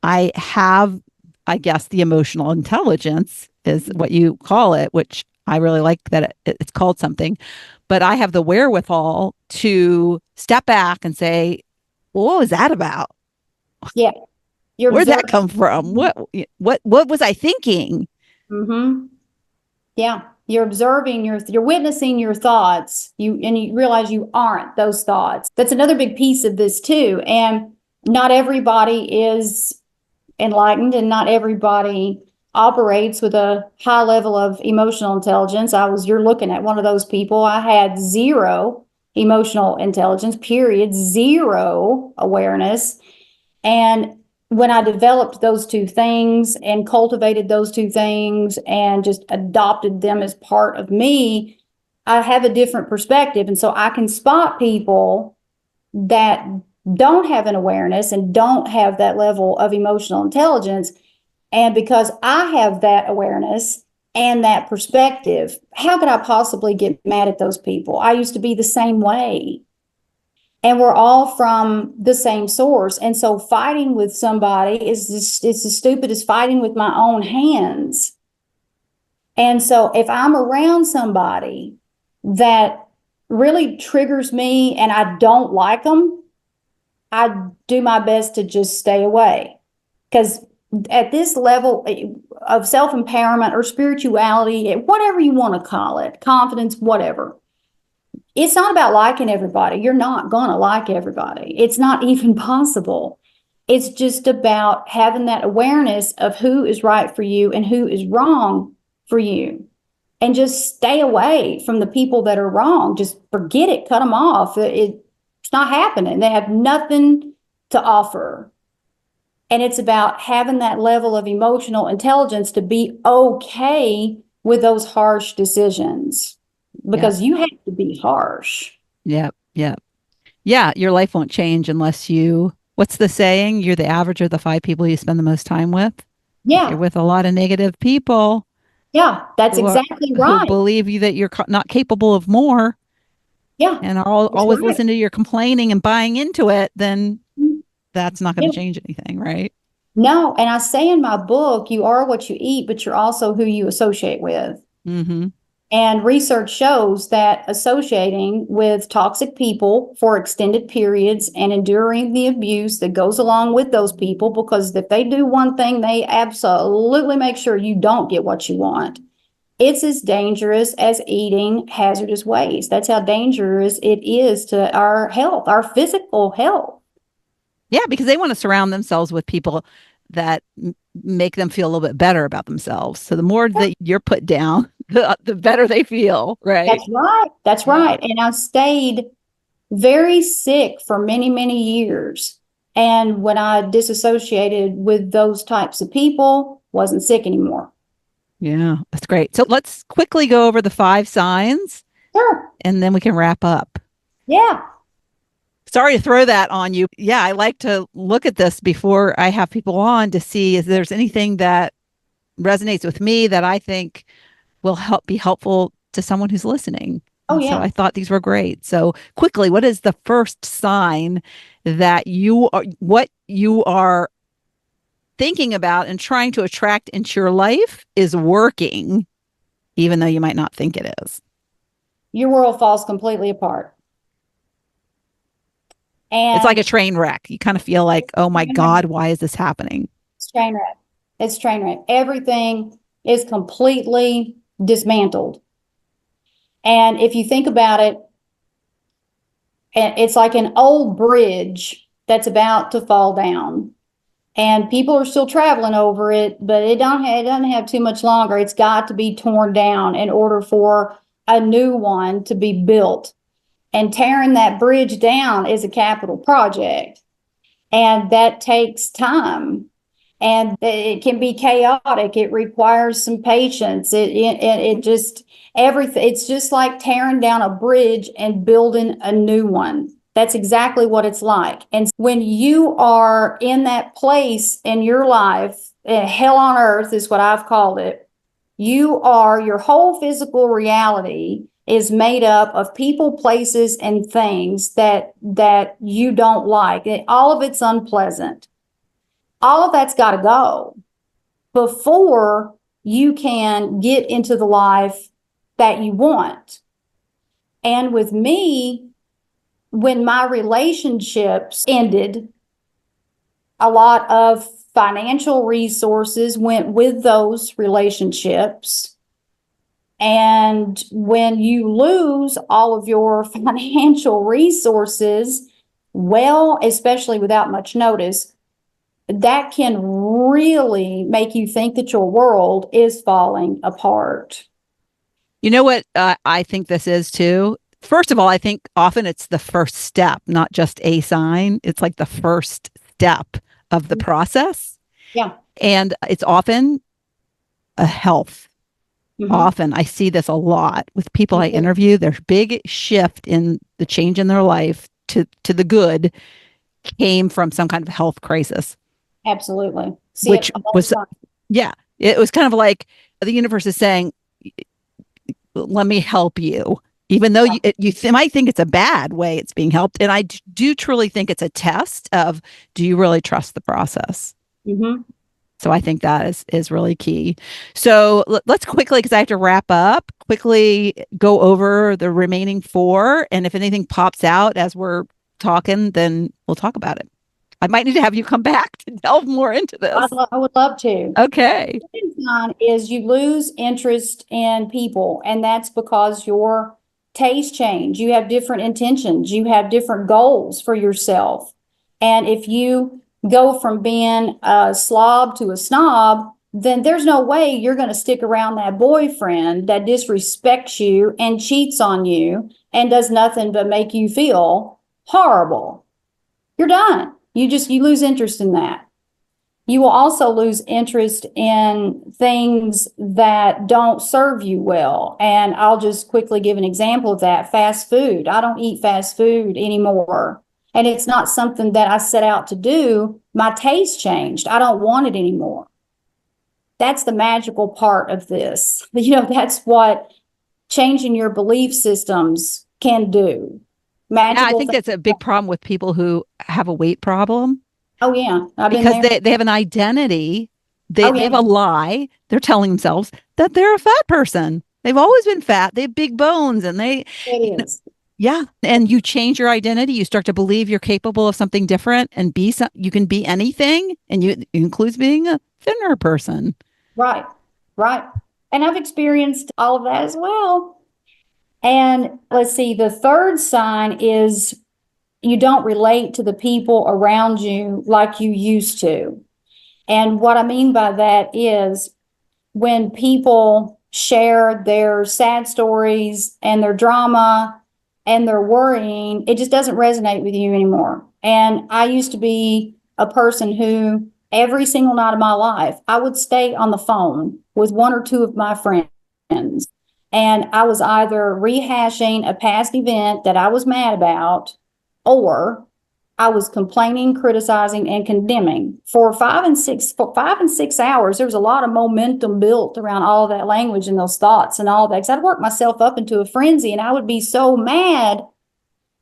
I have, I guess, the emotional intelligence is what you call it, which I really like that it's called something. But I have the wherewithal to step back and say, well, what was that about? Yeah. You're Where'd that observing. come from? What was I thinking? Mm-hmm. Yeah. You're observing you're witnessing your thoughts. You realize you aren't those thoughts. That's another big piece of this too. And not everybody is enlightened and not everybody operates with a high level of emotional intelligence. You're looking at one of those people. I had zero emotional intelligence, period, zero awareness. And when I developed those two things and cultivated those two things and just adopted them as part of me, I have a different perspective. And so I can spot people that don't have an awareness and don't have that level of emotional intelligence. And because I have that awareness and that perspective, how could I possibly get mad at those people? I used to be the same way. And we're all from the same source. And so fighting with somebody it's as stupid as fighting with my own hands. And so if I'm around somebody that really triggers me and I don't like them, I do my best to just stay away. Because at this level of self empowerment or spirituality, whatever you want to call it, confidence, whatever, it's not about liking everybody. You're not going to like everybody. It's not even possible. It's just about having that awareness of who is right for you and who is wrong for you. And just stay away from the people that are wrong. Just forget it, cut them off. It's not happening. They have nothing to offer. And it's about having that level of emotional intelligence to be okay with those harsh decisions Yep, because you have to be harsh. yep, yep. Yeah, your life won't change unless you, what's the saying? You're the average of the five people you spend the most time with. If you're Yeah. with a lot of negative people Yeah. That's who are, exactly who right. believe you that you're not capable of more Yeah. and are That's always right. listening to your complaining and buying into it, then that's not going Yeah. to change anything, right? No. And I say in my book, you are what you eat, but you're also who you associate with. Mm-hmm. And research shows that associating with toxic people for extended periods and enduring the abuse that goes along with those people, because if they do one thing, they absolutely make sure you don't get what you want. It's as dangerous as eating hazardous waste. That's how dangerous it is to our health, our physical health. Yeah, because they want to surround themselves with people that make them feel a little bit better about themselves. So the more that you're put down, the better they feel, right? That's right. That's Yeah. right. And I stayed very sick for many, many years. And when I disassociated with those types of people, wasn't sick anymore. Yeah, that's great. So let's quickly go over the 5 signs Sure. and then we can wrap up. Yeah. Sorry to throw that on you. Yeah, I like to look at this before I have people on to see if there's anything that resonates with me that I think will be helpful to someone who's listening. Oh, And so yeah. I thought these were great. So quickly, what is the first sign that what you are thinking about and trying to attract into your life is working, even though you might not think it is? Your world falls completely apart. It's like And a train wreck. You kind of feel like, oh my God, why is this happening? it's train wreck. It's train wreck. Everything is completely dismantled. And if you think about it, it's like an old bridge that's about to fall down. And people are still traveling over it, but it doesn't have too much longer. It's got to be torn down in order for a new one to be built. And tearing that bridge down is a capital project. And that takes time. And it can be chaotic. It requires some patience. It just everything. It's just like tearing down a bridge and building a new one. That's exactly what it's like. And when you are in that place in your life, hell on earth is what I've called it. Your whole physical reality is made up of people, places, and things that you don't like. All of it's unpleasant. All of that's got to go before you can get into the life that you want. And with me, when my relationships ended, a lot of financial resources went with those relationships. And when you lose all of your financial resources, well, especially without much notice, that can really make you think that your world is falling apart. You know what I think this is too? First of all, I think often it's the first step, not just a sign. It's like the first step of the process. Yeah. And it's often a health. Mm-hmm. Often I see this a lot with people I interview. There's big shift in the change in their life to the good came from some kind of health crisis. Absolutely. See Which it all was, the time. yeah, it was kind of like the universe is saying, let me help you. Even though might think it's a bad way it's being helped. And I do truly think it's a test of, do you really trust the process? Mm-hmm. So I think that is really key. So let's quickly, because I have to wrap up, quickly go over the remaining 4. And if anything pops out as we're talking, then we'll talk about it. I might need to have you come back to delve more into this. I would love to. Okay. The second sign is you lose interest in people, and that's because your tastes change. You have different intentions. You have different goals for yourself. And if you go from being a slob to a snob, then there's no way you're going to stick around that boyfriend that disrespects you and cheats on you and does nothing but make you feel horrible. You're done. You lose interest in that. You will also lose interest in things that don't serve you well. And I'll just quickly give an example of that. Fast food. I don't eat fast food anymore. And it's not something that I set out to do. My taste changed. I don't want it anymore. That's the magical part of this. That's what changing your belief systems can do. Yeah, I Magical think things. that's a big problem with people who have a weight problem Oh, yeah. I've been because there. they have an identity. Oh, They yeah. have a lie. They're telling themselves that they're a fat person. They've always been fat. They have big bones and It is. yeah. And you change your identity. You start to believe you're capable of something different and you can be anything. And it includes being a thinner person. Right. Right. And I've experienced all of that as well. And let's see, the third sign is you don't relate to the people around you like you used to. And what I mean by that is when people share their sad stories and their drama and their worrying, it just doesn't resonate with you anymore. And I used to be a person who every single night of my life, I would stay on the phone with one or two of my friends. And I was either rehashing a past event that I was mad about, or I was complaining, criticizing, and condemning for 5 and 6 hours. There was a lot of momentum built around all of that language and those thoughts and all that. Because I'd work myself up into a frenzy, and I would be so mad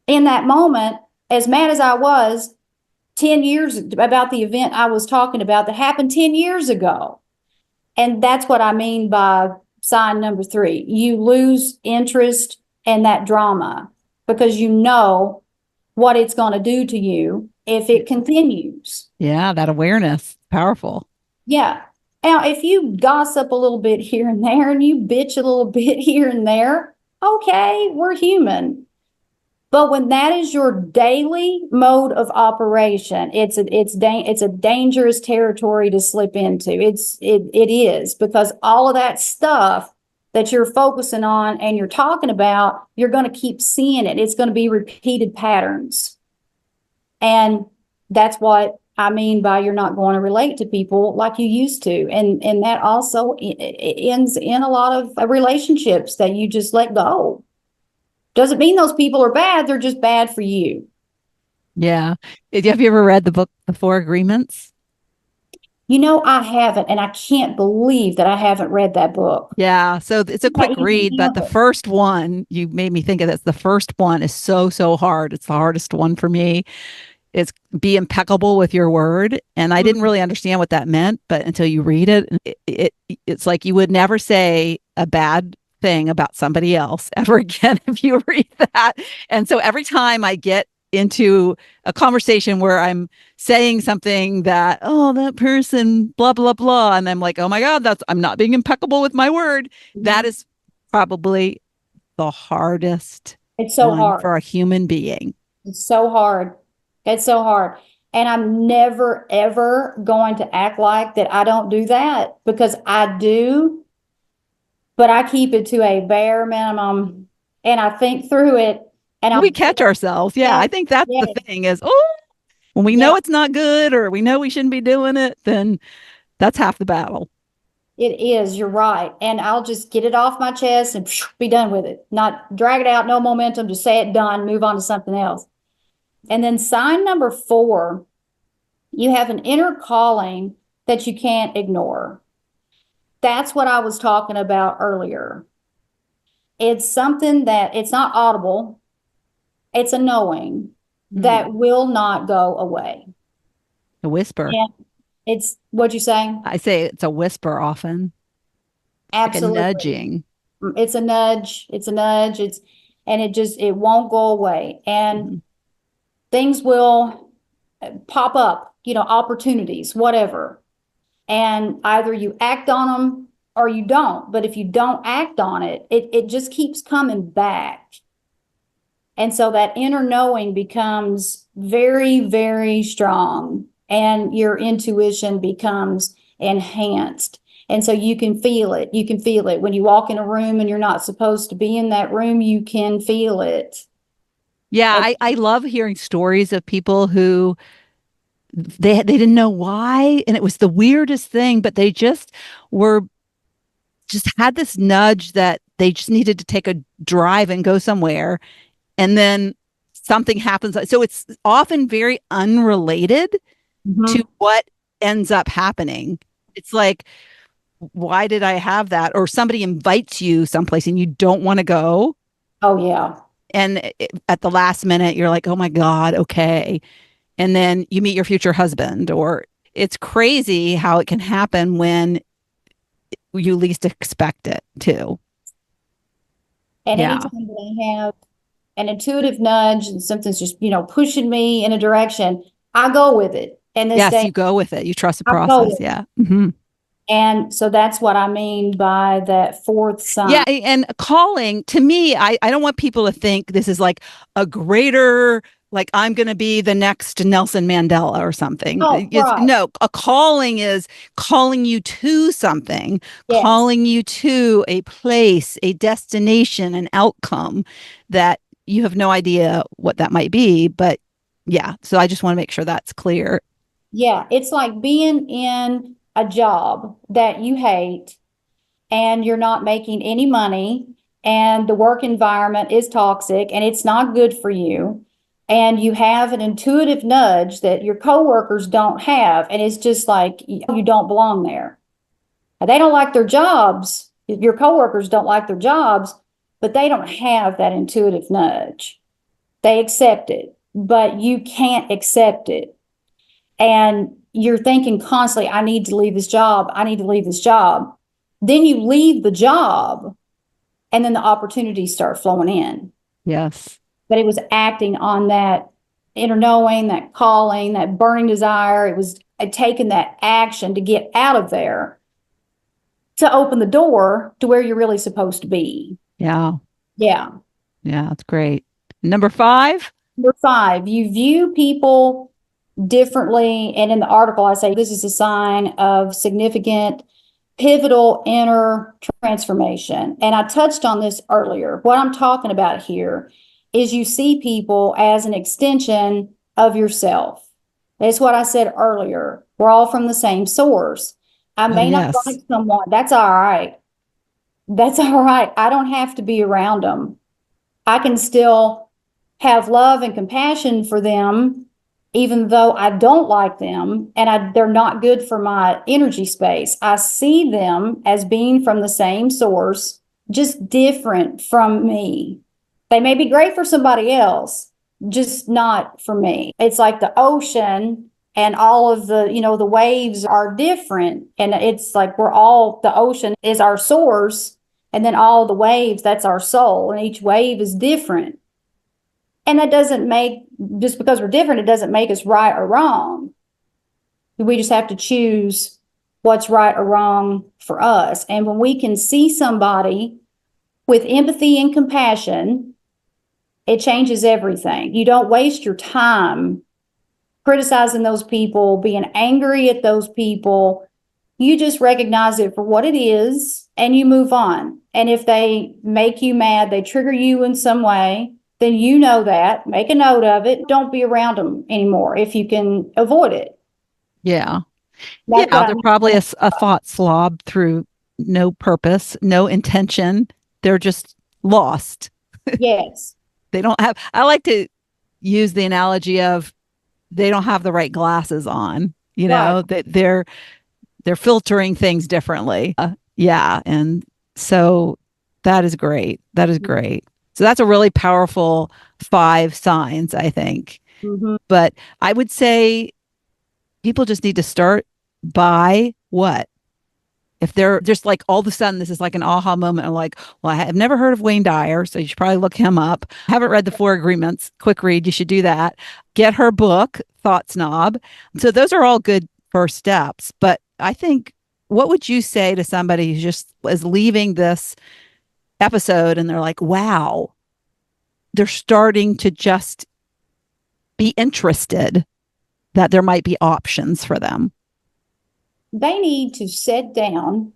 in that moment, as mad as I was 10 years about the event I was talking about that happened 10 years ago. And that's what I mean by sign number 3. You lose interest in that drama because you know what it's going to do to you if it continues. Yeah, that awareness, powerful. Yeah. Now, if you gossip a little bit here and there and you bitch a little bit here and there, okay, we're human. But when that is your daily mode of operation, it's a dangerous territory to slip into. It is, because all of that stuff that you're focusing on and you're talking about, you're going to keep seeing it. It's going to be repeated patterns. And that's what I mean by you're not going to relate to people like you used to. And that also ends in a lot of relationships that you just let go. Doesn't mean those people are bad. They're just bad for you. Yeah. Have you ever read the book, The Four Agreements? I haven't, and I can't believe that I haven't read that book. Yeah. So it's a quick read, but the Yeah. first one, you made me think of this. The first one is so, so hard. It's the hardest one for me. It's be impeccable with your word. And I didn't really understand what that meant, but until you read it, it's like you would never say a bad thing about somebody else ever again if you read that. And so every time I get into a conversation where I'm saying something that, oh, that person, blah, blah, blah. And I'm like, oh my God, I'm not being impeccable with my word. That is probably the hardest It's so one hard. for a human being. It's so hard. It's so hard. And I'm never, ever going to act like that I don't do that, because I do, but I keep it to a bare minimum and I think through it, and We I'll, catch ourselves. Yeah. I yes, think that's the yes, thing is, oh, when we know yes, it's not good or we know we shouldn't be doing it, then that's half the battle. it is. You're right. And I'll just get it off my chest and be done with it. Not drag it out, no momentum, just say it, done, move on to something else. And then sign number 4, you have an inner calling that you can't ignore. That's what I was talking about earlier. It's something that it's not audible. It's a knowing that will not go away. A whisper. And it's what you saying? I say it's a whisper often, like a Absolutely. nudging. It's a nudge. It's a nudge. And it won't go away. And Mhm. things will pop up, opportunities, whatever. And either you act on them or you don't. But if you don't act on it, it just keeps coming back. And so that inner knowing becomes very, very strong, and your intuition becomes enhanced. And so you can feel it. You can feel it when you walk in a room and you're not supposed to be in that room. You can feel it. Yeah, And I love hearing stories of people who they didn't know why, and it was the weirdest thing, but they were just had this nudge that they just needed to take a drive and go somewhere, and then something happens. So it's often very unrelated to Mhm. what ends up happening. It's like, why did I have that? Or somebody invites you someplace and you don't want to go. Oh yeah. And at the last minute, you're like, oh my God, okay. And then you meet your future husband, or it's crazy how it can happen when you least expect it too. And Yeah. anytime that I have an intuitive nudge and something's just, pushing me in a direction, I go with it. And this Yes, day, you go with it. You trust the I go process. with it. Yeah. Hmm. And so that's what I mean by that fourth Yeah. sign. And calling to me, I don't want people to think this is like a greater, like I'm going to be the next Nelson Mandela or something. Oh, It's right. no, a calling is calling you to something, Yes. calling you to a place, a destination, an outcome that you have no idea what that might be, but Yeah. So I just want to make sure that's clear. Yeah, it's like being in a job that you hate and you're not making any money and the work environment is toxic and it's not good for you. And you have an intuitive nudge that your coworkers don't have. And it's just like you don't belong there. They don't like their jobs. Your coworkers don't like their jobs, but they don't have that intuitive nudge. They accept it, but you can't accept it. And you're thinking constantly, I need to leave this job. I need to leave this job. Then you leave the job and then the opportunities start flowing in. Yes. But it was acting on that inner knowing, that calling, that burning desire. It was taking that action to get out of there to open the door to where you're really supposed to be. Yeah. Yeah. Yeah. That's great. Number 5. Number 5, you view people differently. And in the article, I say this is a sign of significant pivotal inner transformation. And I touched on this earlier. What I'm talking about here is you see people as an extension of yourself. That's what I said earlier. We're all from the same source. I Oh, may not yes. like someone. That's all right. That's all right. I don't have to be around them. I can still have love and compassion for them, even though I don't like them and they're not good for my energy space. I see them as being from the same source, just different from me. They may be great for somebody else, just not for me. It's like the ocean and all of the waves are different. And it's like the ocean is our source. And then all the waves, that's our soul. And each wave is different. And that doesn't make, just because we're different, it doesn't make us right or wrong. We just have to choose what's right or wrong for us. And when we can see somebody with empathy and compassion, it changes everything. You don't waste your time criticizing those people, being angry at those people. You just recognize it for what it is and you move on. And if they make you mad, they trigger you in some way, then you know that. Make a note of it. Don't be around them anymore if you can avoid it. Yeah. That's Yeah. what They're I'm. probably a thought slob through no purpose, no intention. They're just lost. Yes. They don't have, I like to use the analogy of they don't have the right glasses on, Right. that they're filtering things differently. Yeah. And so that is great. That is great. So that's a really powerful 5 signs, I think. Mm-hmm. But I would say people just need to start by what? If they're just like all of a sudden, this is like an aha moment. I'm like, well, I have never heard of Wayne Dyer, so you should probably look him up. Haven't read the 4 Agreements. Quick read. You should do that. Get her book, Thought Snob. So those are all good first steps. But I think, what would you say to somebody who just is leaving this episode and they're like, wow, they're starting to just be interested that there might be options for them? They need to sit down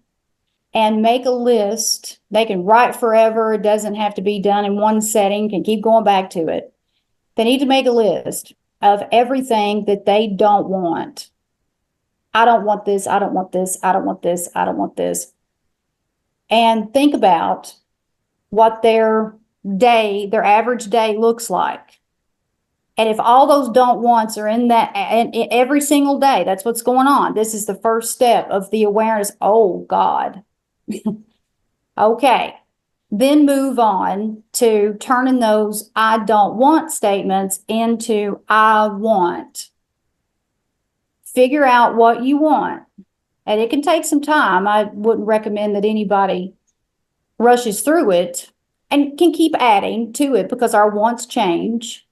and make a list. They can write forever. It doesn't have to be done in one setting, can keep going back to it. They need to make a list of everything that they don't want. I don't want this. I don't want this. I don't want this. I don't want this. And think about what their average day looks like. And if all those don't wants are in that, and every single day, that's what's going on. This is the first step of the awareness. Oh, God. Okay. Then move on to turning those I don't want statements into I want. Figure out what you want. And it can take some time. I wouldn't recommend that anybody rushes through it and can keep adding to it because our wants change.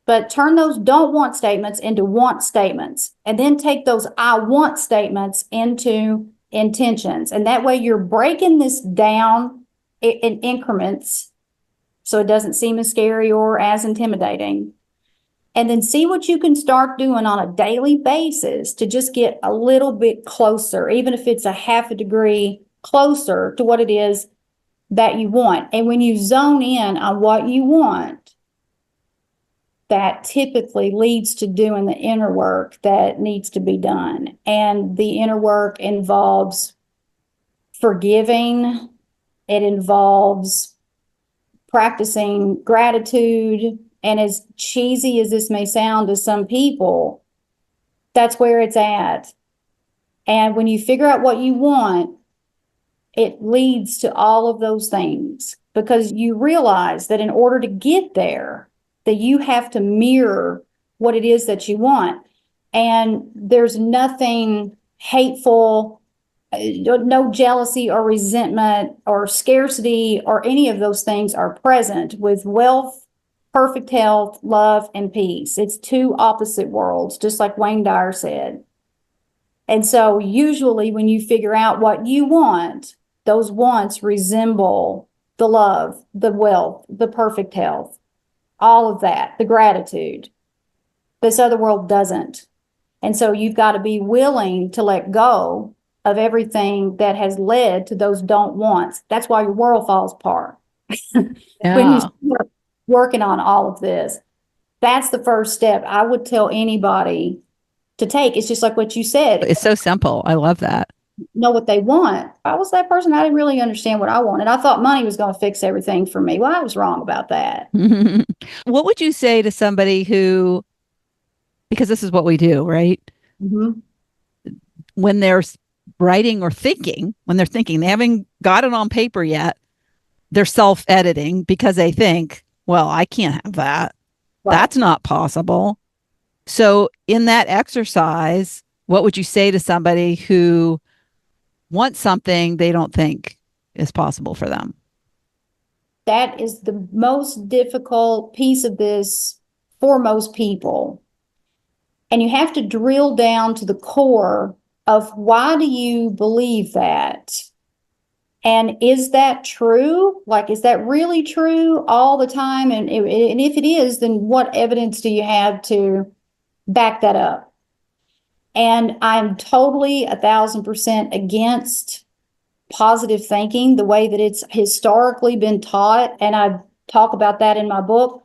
But turn those don't want statements into want statements, and then take those I want statements into intentions. And that way you're breaking this down in increments so it doesn't seem as scary or as intimidating. And then see what you can start doing on a daily basis to just get a little bit closer, even if it's a half a degree closer to what it is that you want. And when you zone in on what you want, that typically leads to doing the inner work that needs to be done. And the inner work involves forgiving, it involves practicing gratitude. And as cheesy as this may sound to some people, that's where it's at. And when you figure out what you want, it leads to all of those things, because you realize that in order to get there, that you have to mirror what it is that you want. And there's nothing hateful, no jealousy or resentment or scarcity or any of those things are present with wealth, perfect health, love, and peace. It's two opposite worlds, just like Wayne Dyer said. And so usually when you figure out what you want, those wants resemble the love, the wealth, the perfect health, all of that, the gratitude. This other world doesn't. And so you've got to be willing to let go of everything that has led to those don't wants. That's why your world falls apart. When you Yeah. start working on all of this, that's the first step I would tell anybody to take. It's just like what you said. It's so simple. I love that. Know what they want. I was that person. I didn't really understand what I wanted. I thought money was going to fix everything for me. Well, I was wrong about that. What would you say to somebody who, because this is what we do, right? Mm-hmm. When they're writing or thinking, when they're thinking, they haven't got it on paper yet, they're self-editing because they think, well, I can't have that. Right. That's not possible. So in that exercise, what would you say to somebody who wants something they don't think is possible for them? That is the most difficult piece of this for most people. And you have to drill down to the core of why do you believe that? And is that true? Like, is that really true all the time? And if it is, then what evidence do you have to back that up? And I'm totally 1,000% against positive thinking, the way that it's historically been taught. And I talk about that in my book.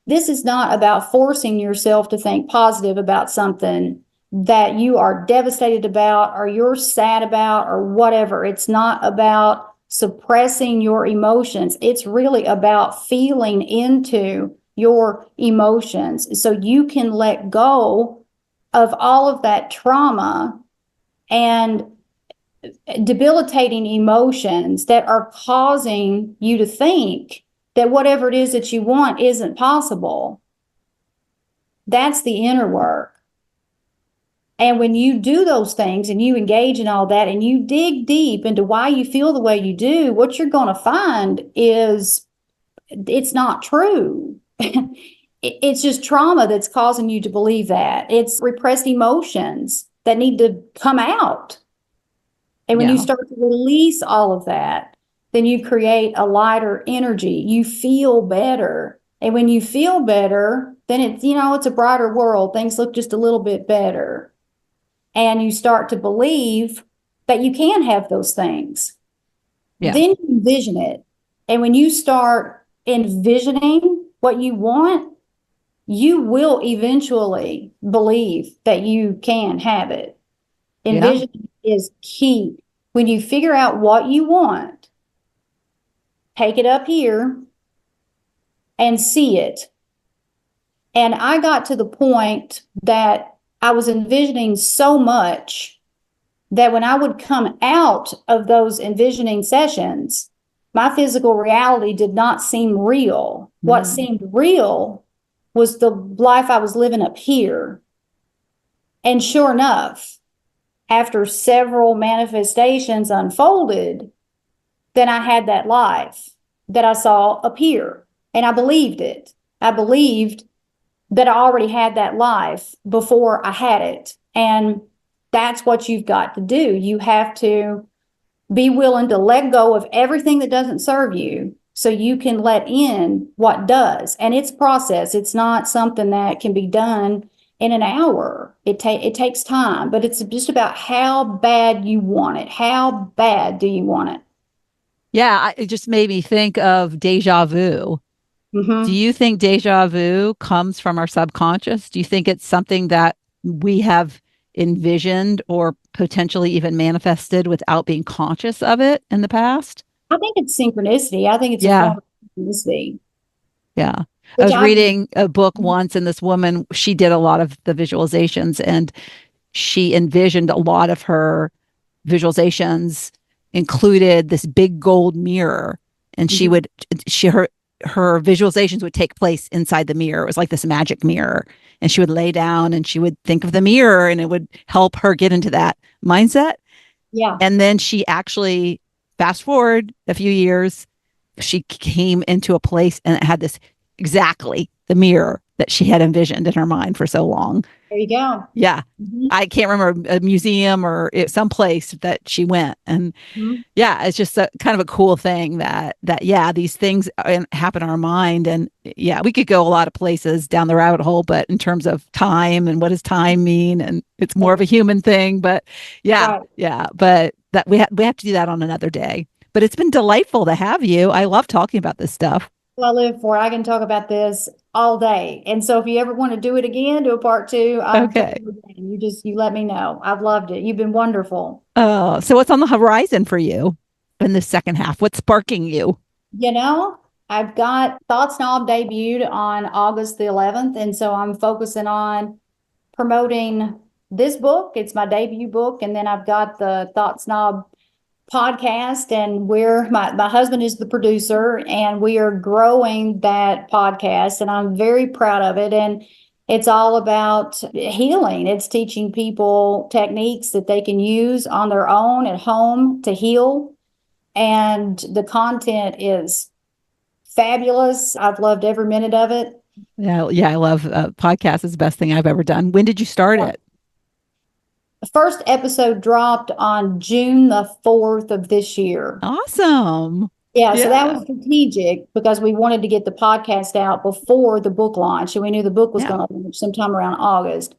This is not about forcing yourself to think positive about something that you are devastated about or you're sad about or whatever. It's not about suppressing your emotions. It's really about feeling into your emotions so you can let go of all of that trauma and debilitating emotions that are causing you to think that whatever it is that you want isn't possible. That's the inner work. And when you do those things and you engage in all that and you dig deep into why you feel the way you do, what you're going to find is it's not true. It's just trauma that's causing you to believe that. It's repressed emotions that need to come out. And when you Yeah. start to release all of that, then you create a lighter energy. You feel better. And when you feel better, then it's a brighter world. Things look just a little bit better. And you start to believe that you can have those things. Yeah. Then you envision it. And when you start envisioning what you want, you will eventually believe that you can have it. Yeah. Envisioning is key. When you figure out what you want, take it up here and see it. And I got to the point that I was envisioning so much that when I would come out of those envisioning sessions, my physical reality did not seem real. What seemed real was the life I was living up here. And sure enough, after several manifestations unfolded, then I had that life that I saw appear. And I believed it. I believed that I already had that life before I had it. And that's what you've got to do. You have to be willing to let go of everything that doesn't serve you so you can let in what does. And it's a process. It's not something that can be done in an hour. It takes time, but it's just about how bad you want it. How bad do you want it? Yeah. It just made me think of deja vu. Do Hmm. you think deja vu comes from our subconscious? Do you think it's something that we have envisioned or potentially even manifested without being conscious of it in the past? I think it's synchronicity. I think it's a Yeah. form of synchronicity, Yeah. I which was I, reading a book once, and this woman, she did a lot of the visualizations, and she envisioned a lot of her visualizations included this big gold mirror, and she Mhm. would she her visualizations would take place inside the mirror. It was like this magic mirror, and she would lay down and she would think of the mirror, and it would help her get into that mindset. Yeah, And then she actually, fast forward a few years, she came into a place and it had this, exactly the mirror that she had envisioned in her mind for so long. there you go. Yeah. Mhm. I can't remember, a museum or some place that she went. And Mhm. yeah, it's just a kind of a cool thing yeah, these things happen in our mind. And yeah, we could go a lot of places down the rabbit hole, but in terms of time and what does time mean, and it's more of a human thing. But yeah, Right. yeah, but that we have to do that on another day. But it's been delightful to have you. I love talking about this stuff. Well, I live for it. I can talk about this all day. And so if you ever want to do it again, do a part two, I'm Okay. totally game. You let me know. I've loved it. You've been wonderful. So what's on the horizon for you in the second half? What's sparking you? You know, I've got Thought Snob debuted on August the 11th. And so I'm focusing on promoting this book. It's my debut book. And then I've got the Thought Snob podcast, and my husband is the producer, and we are growing that podcast, and I'm very proud of it. And it's all about healing. It's teaching people techniques that they can use on their own at home to heal. And the content is fabulous. I've loved every minute of it. Yeah, yeah, I love podcast is the best thing I've ever done. When did you start Yeah. it? The first episode dropped on June the 4th of this year. Awesome. Yeah, so that Yeah. was strategic because we wanted to get the podcast out before the book launch. And we knew the book was Yeah. going to launch sometime around August.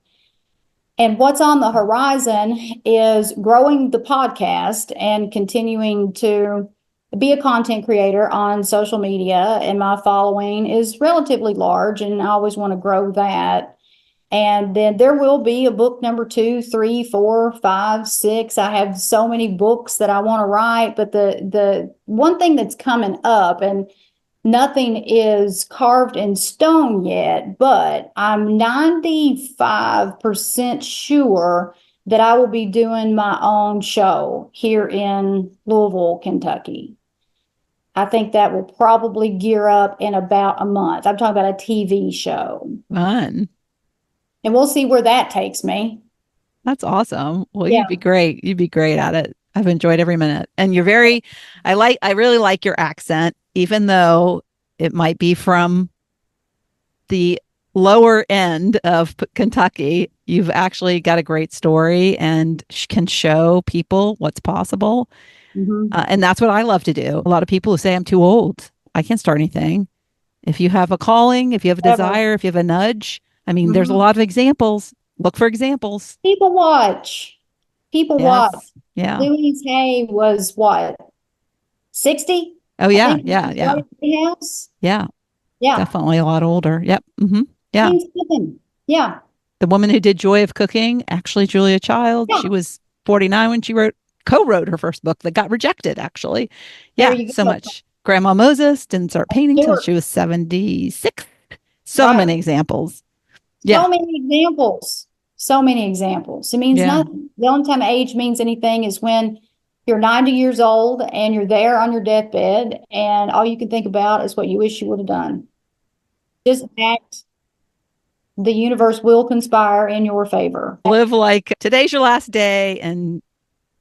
And what's on the horizon is growing the podcast and continuing to be a content creator on social media. And my following is relatively large, and I always want to grow that. And then there will be a book number two, three, four, five, six. I have so many books that I want to write, but the one thing that's coming up, and nothing is carved in stone yet, but I'm 95% sure that I will be doing my own show here in Louisville, Kentucky. I think that will probably gear up in about a month. I'm talking about a TV show, Fun. and we'll see where that takes me. That's awesome. Well, you'd Yeah. be great. You'd be great at it. I've enjoyed every minute. And you're very, I really like your accent, even though it might be from the lower end of Kentucky. You've actually got a great story and can show people what's possible. Mhm. And that's what I love to do. A lot of people who say I'm too old, I can't start anything. If you have a calling, if you have a Ever. desire, if you have a nudge, I mean, there's a Mhm. lot of examples. Look for examples. People watch. People watch. Yes. Yeah. Louise Hay was what, 60? Oh, I yeah. think Yeah. she Yeah. started the house. Yeah. Yeah. Definitely a lot older. Yep. Yeah. Means nothing. Yeah. The woman who did Joy of Cooking, actually Julia Child, Yeah. she was 49 when she co-wrote her first book that got rejected, actually. There Yeah. you So go. much. Grandma Moses didn't start painting till Sure. she was 76. So Right. many examples. Yeah. So many examples. So many examples. It means Yeah. nothing. The only time age means anything is when you're 90 years old and you're there on your deathbed, and all you can think about is what you wish you would have done. Just act. The universe will conspire in your favor. Live like today's your last day and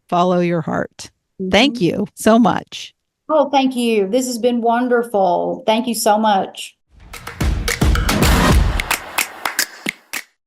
follow your heart. Thank Mhm. you so much. Oh, thank you. This has been wonderful. Thank you so much.